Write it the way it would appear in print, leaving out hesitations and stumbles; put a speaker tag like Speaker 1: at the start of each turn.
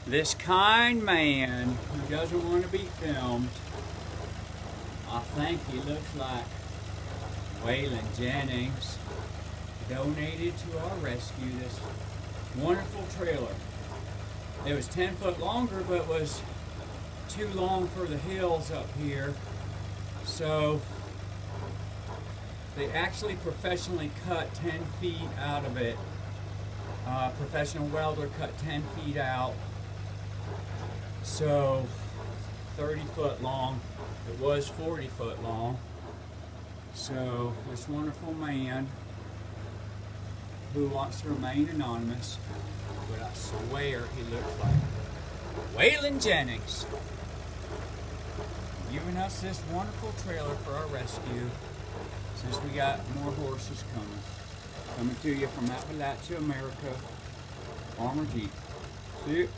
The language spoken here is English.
Speaker 1: This kind man who doesn't want to be filmed, I think he looks like Waylon Jennings, donated to our rescue this wonderful trailer. It was 10 foot longer, but was too long for the hills up here. So they actually professionally cut 10 feet out of it. Professional welder cut 10 feet out. So 30 foot long. It was 40 foot long. So this wonderful man who wants to remain anonymous, but I swear he looks like Waylon Jennings, giving us this wonderful trailer for our rescue, since we got more horses coming to you from Appalachia, America, Farmer Jeep. See you.